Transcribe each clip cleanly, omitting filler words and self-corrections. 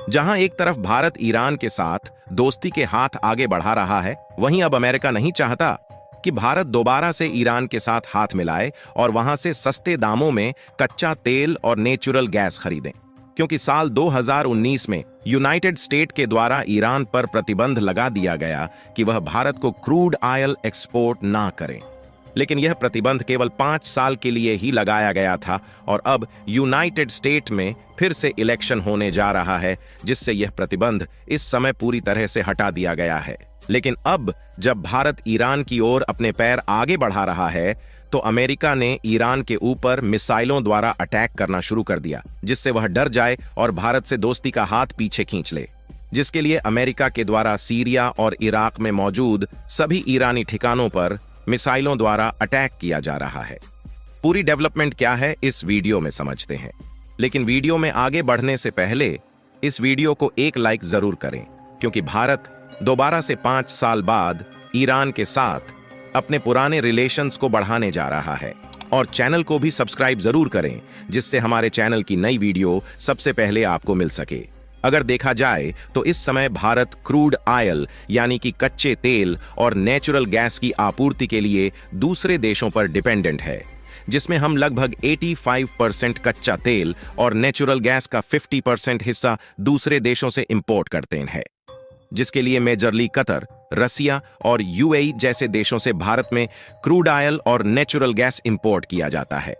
जहां एक तरफ भारत ईरान के साथ दोस्ती के हाथ आगे बढ़ा रहा है, वहीं अब अमेरिका नहीं चाहता कि भारत दोबारा से ईरान के साथ हाथ मिलाए और वहां से सस्ते दामों में कच्चा तेल और नेचुरल गैस खरीदें। क्योंकि साल 2019 में यूनाइटेड स्टेट के द्वारा ईरान पर प्रतिबंध लगा दिया गया कि वह भारत को क्रूड ऑयल एक्सपोर्ट ना करे। लेकिन यह प्रतिबंध केवल 5 साल के लिए ही लगाया गया था और अब यूनाइटेड स्टेट में फिर से इलेक्शन होने जा रहा है, जिससे यह प्रतिबंध इस समय पूरी तरह से हटा दिया गया है। लेकिन अब जब भारत ईरान की ओर अपने पैर आगे बढ़ा रहा है, तो अमेरिका ने ईरान के ऊपर मिसाइलों द्वारा अटैक करना शुरू कर दिया, जिससे वह डर जाए और भारत से दोस्ती का हाथ पीछे खींच ले। जिसके लिए अमेरिका के द्वारा सीरिया और इराक में मौजूद सभी ईरानी ठिकानों पर मिसाइलों द्वारा अटैक किया जा रहा है। पूरी डेवलपमेंट क्या है इस वीडियो में समझते हैं, लेकिन वीडियो में आगे बढ़ने से पहले इस वीडियो को एक लाइक जरूर करें, क्योंकि भारत दोबारा से 5 साल बाद ईरान के साथ अपने पुराने रिलेशंस को बढ़ाने जा रहा है। और चैनल को भी सब्सक्राइब जरूर करें, जिससे हमारे चैनल की नई वीडियो सबसे पहले आपको मिल सके। अगर देखा जाए तो इस समय भारत क्रूड ऑयल यानी कि कच्चे तेल और नेचुरल गैस की आपूर्ति के लिए दूसरे देशों पर डिपेंडेंट है, जिसमें हम लगभग 85% कच्चा तेल और नेचुरल गैस का 50% हिस्सा दूसरे देशों से इंपोर्ट करते हैं, जिसके लिए मेजरली कतर, रसिया और यूएई जैसे देशों से भारत में क्रूड ऑयल और नेचुरल गैस इंपोर्ट किया जाता है।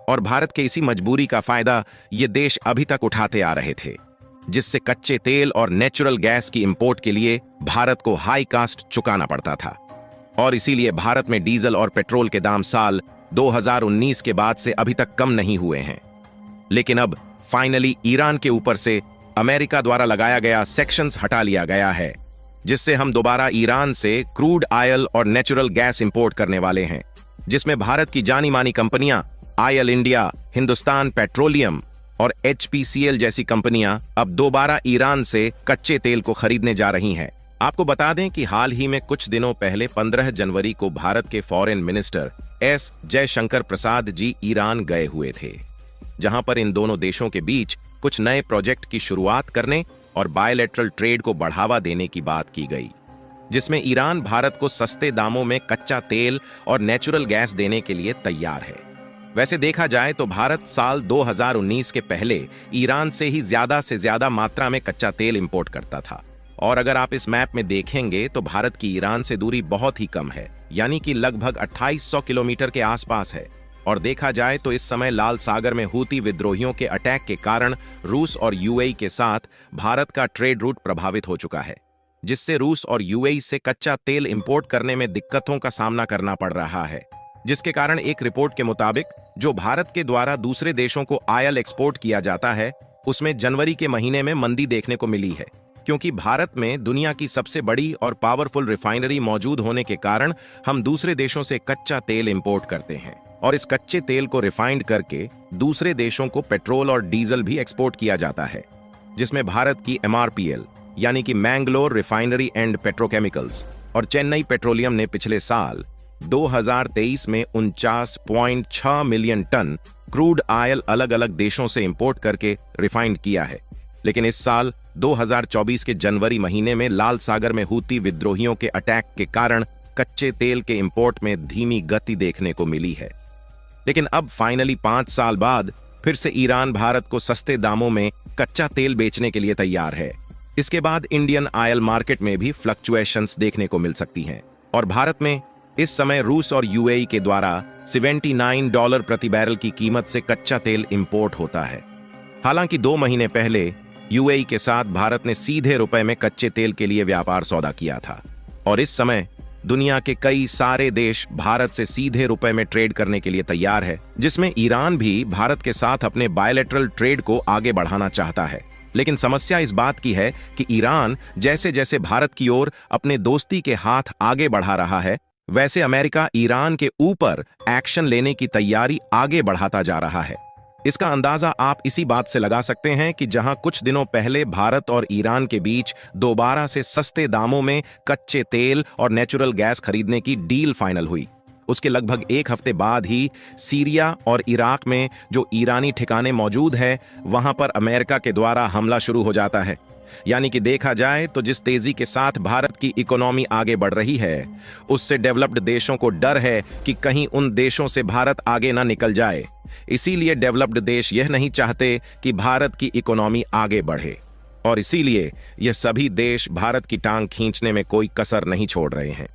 और भारत के इसी मजबूरी का फायदा ये देश अभी तक उठाते आ रहे थे, जिससे कच्चे तेल और नेचुरल गैस की इंपोर्ट के लिए भारत को हाई कास्ट चुकाना पड़ता था। और इसीलिए भारत में डीजल और पेट्रोल के दाम साल 2019 के बाद से अभी तक कम नहीं हुए हैं। लेकिन अब फाइनली ईरान के ऊपर से अमेरिका द्वारा लगाया गया सेक्शंस हटा लिया गया है, जिससे हम दोबारा ईरान से क्रूड ऑयल और नेचुरल गैस इंपोर्ट करने वाले हैं, जिसमें भारत की जानी मानी कंपनियां ऑयल इंडिया, हिंदुस्तान पेट्रोलियम और एचपीसीएल जैसी कंपनियां अब दोबारा ईरान से कच्चे तेल को खरीदने जा रही हैं। आपको बता दें कि हाल ही में कुछ दिनों पहले 15 जनवरी को भारत के foreign minister S Jaishankar Prasad ji Iran गए हुए थे, जहां पर इन दोनों देशों के बीच कुछ नए प्रोजेक्ट की शुरुआत करने और बायलैटरल ट्रेड को बढ़ावा देने की बात की गई, जिसमें ईरान भारत को सस्ते दामों में कच्चा तेल और नेचुरल गैस देने के लिए तैयार है। वैसे देखा जाए तो भारत साल 2019 के पहले ईरान से ही ज्यादा से ज्यादा मात्रा में कच्चा तेल इंपोर्ट करता था। और अगर आप इस मैप में देखेंगे तो भारत की ईरान से दूरी बहुत ही कम है, यानी कि लगभग 2800 किलोमीटर के आसपास है। और देखा जाए तो इस समय लाल सागर में हूती विद्रोहियों के अटैक के कारण रूस और यूएई के साथ भारत का ट्रेड रूट प्रभावित हो चुका है, जिससे रूस और यूएई से कच्चा तेल इंपोर्ट करने में दिक्कतों का सामना करना पड़ रहा है। जिसके कारण एक रिपोर्ट के मुताबिक जो भारत के द्वारा दूसरे देशों को ऑयल एक्सपोर्ट किया जाता है, उसमें जनवरी के महीने में मंदी देखने को मिली है, क्योंकि भारत में दुनिया की सबसे बड़ी और पावरफुल रिफाइनरी मौजूद होने के कारण हम दूसरे देशों से कच्चा तेल इंपोर्ट करते हैं और इस कच्चे तेल को रिफाइंड करके दूसरे देशों को पेट्रोल और डीजल भी एक्सपोर्ट किया जाता है, जिसमें भारत की एमआरपीएल यानी कि मैंगलोर रिफाइनरी एंड पेट्रोकेमिकल्स और चेन्नई पेट्रोलियम ने पिछले साल 2023 में 49.6 मिलियन टन क्रूड ऑयल अलग अलग देशों से इंपोर्ट करके रिफाइंड किया है। लेकिन इस साल 2024 के जनवरी महीने में लाल सागर में हूती विद्रोहियों के अटैक के कारण कच्चे तेल के इंपोर्ट में धीमी गति देखने को मिली है। लेकिन अब फाइनली 5 साल बाद फिर से ईरान भारत को सस्ते दामों में कच्चा तेल बेचने के लिए तैयार है। इसके बाद इंडियन ऑयल मार्केट में भी फ्लक्चुएशंस देखने को मिल सकती हैं और भारत में इस समय रूस और यूएई के द्वारा $79 प्रति बैरल की कीमत से कच्चा तेल इंपोर्ट होता है। हालांकि 2 महीने पहले यूएई के साथ भारत ने सीधे रुपए में कच्चे तेल के लिए व्यापार सौदा किया था और इस समय दुनिया के कई सारे देश भारत से सीधे रुपए में ट्रेड करने के लिए तैयार है, जिसमें ईरान भी भारत के साथ अपने बायलैटरल ट्रेड को आगे बढ़ाना चाहता है। लेकिन समस्या इस बात की है कि ईरान जैसे जैसे भारत की ओर अपने दोस्ती के हाथ आगे बढ़ा रहा है, वैसे अमेरिका ईरान के ऊपर एक्शन लेने की तैयारी आगे बढ़ाता जा रहा है। इसका अंदाजा आप इसी बात से लगा सकते हैं कि जहां कुछ दिनों पहले भारत और ईरान के बीच दोबारा से सस्ते दामों में कच्चे तेल और नेचुरल गैस खरीदने की डील फाइनल हुई, उसके लगभग 1 हफ्ते बाद ही सीरिया और इराक में जो ईरानी ठिकाने मौजूद है, वहां पर अमेरिका के द्वारा हमला शुरू हो जाता है, यानी कि देखा जाए तो जिस तेजी के साथ भारत की इकोनॉमी आगे बढ़ रही है, उससे डेवलप्ड देशों को डर है कि कहीं उन देशों से भारत आगे ना निकल जाए। इसीलिए डेवलप्ड देश यह नहीं चाहते कि भारत की इकोनॉमी आगे बढ़े, और इसीलिए यह सभी देश भारत की टांग खींचने में कोई कसर नहीं छोड़ रहे हैं।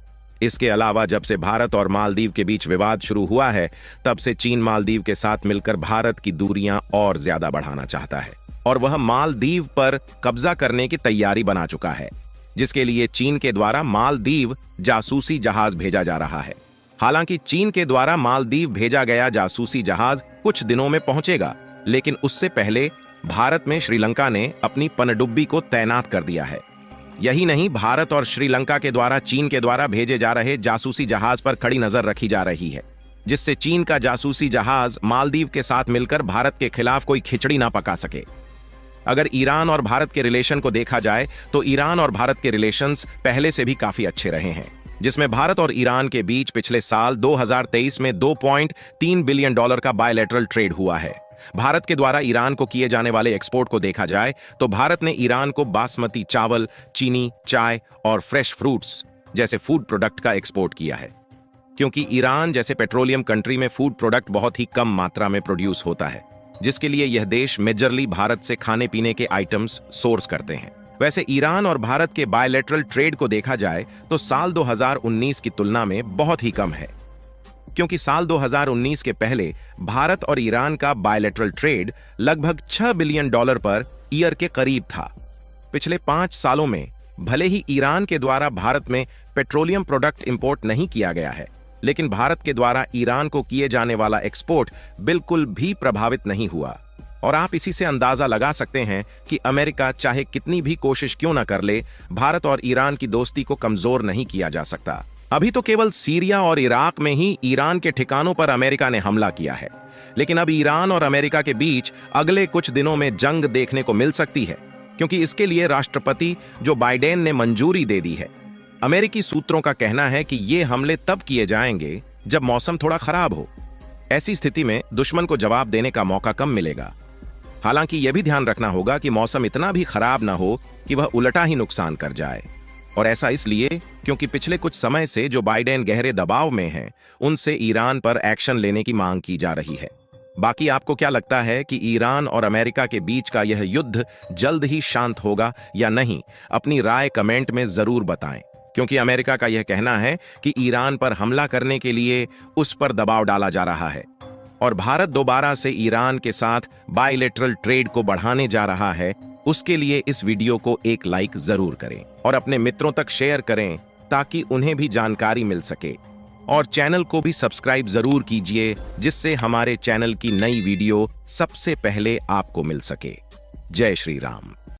इसके अलावा जब से भारत और मालदीव के बीच विवाद शुरू हुआ है, तब से चीन मालदीव के साथ मिलकर भारत की दूरियां और ज्यादा बढ़ाना चाहता है, और वह मालदीव पर कब्जा करने की तैयारी बना चुका है, जिसके लिए चीन के द्वारा मालदीव जासूसी जहाज भेजा जा रहा है। हालांकि चीन के द्वारा मालदीव भेजा गया जासूसी जहाज कुछ दिनों में पहुंचेगा, लेकिन उससे पहले भारत में श्रीलंका ने अपनी पनडुब्बी को तैनात कर दिया है। यही नहीं, भारत और श्रीलंका के द्वारा चीन के द्वारा भेजे जा रहे जासूसी जहाज पर कड़ी नजर रखी जा रही है, जिससे चीन का जासूसी जहाज मालदीव के साथ मिलकर भारत के खिलाफ कोई खिचड़ी ना पका सके। अगर ईरान और भारत के रिलेशन को देखा जाए तो ईरान और भारत के रिलेशंस पहले से भी काफी अच्छे रहे हैं, जिसमें भारत और ईरान के बीच पिछले साल 2023 में $2.3 बिलियन का बायलैटरल ट्रेड हुआ है। भारत के द्वारा ईरान को किए जाने वाले एक्सपोर्ट को देखा जाए तो भारत ने ईरान को बासमती चावल, चीनी, चाय और फ्रेश फ्रूट्स जैसे फूड प्रोडक्ट का एक्सपोर्ट किया है, क्योंकि ईरान जैसे पेट्रोलियम कंट्री में फूड प्रोडक्ट बहुत ही कम मात्रा में प्रोड्यूस होता है, जिसके लिए यह देश मेजरली भारत से खाने पीने के आइटम्स सोर्स करते हैं। वैसे ईरान और भारत के बायलैटरल ट्रेड को देखा जाए तो साल 2019 की तुलना में बहुत ही कम है, क्योंकि साल 2019 के पहले भारत और ईरान का बायलैटरल ट्रेड लगभग $6 बिलियन पर ईयर के करीब था। पिछले 5 सालों में भले ही ईरान के द्वारा भारत में पेट्रोलियम प्रोडक्ट इंपोर्ट नहीं किया गया है, लेकिन भारत के द्वारा ईरान को किए जाने वाला एक्सपोर्ट बिल्कुल भी प्रभावित नहीं हुआ। और आप इसी से अंदाजा लगा सकते हैं कि अमेरिका चाहे कितनी भी कोशिश क्यों न कर ले, भारत और ईरान की दोस्ती को कमजोर नहीं किया जा सकता। अभी तो केवल सीरिया और इराक में ही ईरान के ठिकानों पर अमेरिका ने हमला किया है, लेकिन अब ईरान और अमेरिका के बीच अगले कुछ दिनों में जंग देखने को मिल सकती है, क्योंकि इसके लिए राष्ट्रपति जो बाइडेन ने मंजूरी दे दी है। अमेरिकी सूत्रों का कहना है कि ये हमले तब किए जाएंगे जब मौसम थोड़ा खराब हो। ऐसी स्थिति में दुश्मन को जवाब देने का मौका कम मिलेगा। हालांकि यह भी ध्यान रखना होगा कि मौसम इतना भी खराब ना हो कि वह उल्टा ही नुकसान कर जाए, और ऐसा इसलिए क्योंकि पिछले कुछ समय से जो बाइडेन गहरे दबाव में हैं, उनसे ईरान पर एक्शन लेने की मांग की जा रही है। बाकी आपको क्या लगता है कि ईरान और अमेरिका के बीच का यह युद्ध जल्द ही शांत होगा या नहीं? अपनी राय कमेंट में जरूर बताएं, क्योंकि अमेरिका का यह कहना है कि ईरान पर हमला करने के लिए उस पर दबाव डाला जा रहा है, और भारत दोबारा से ईरान के साथ बायलैटरल ट्रेड को बढ़ाने जा रहा है। उसके लिए इस वीडियो को एक लाइक जरूर करें और अपने मित्रों तक शेयर करें, ताकि उन्हें भी जानकारी मिल सके, और चैनल को भी सब्सक्राइब जरूर कीजिए, जिससे हमारे चैनल की नई वीडियो सबसे पहले आपको मिल सके। जय श्री राम।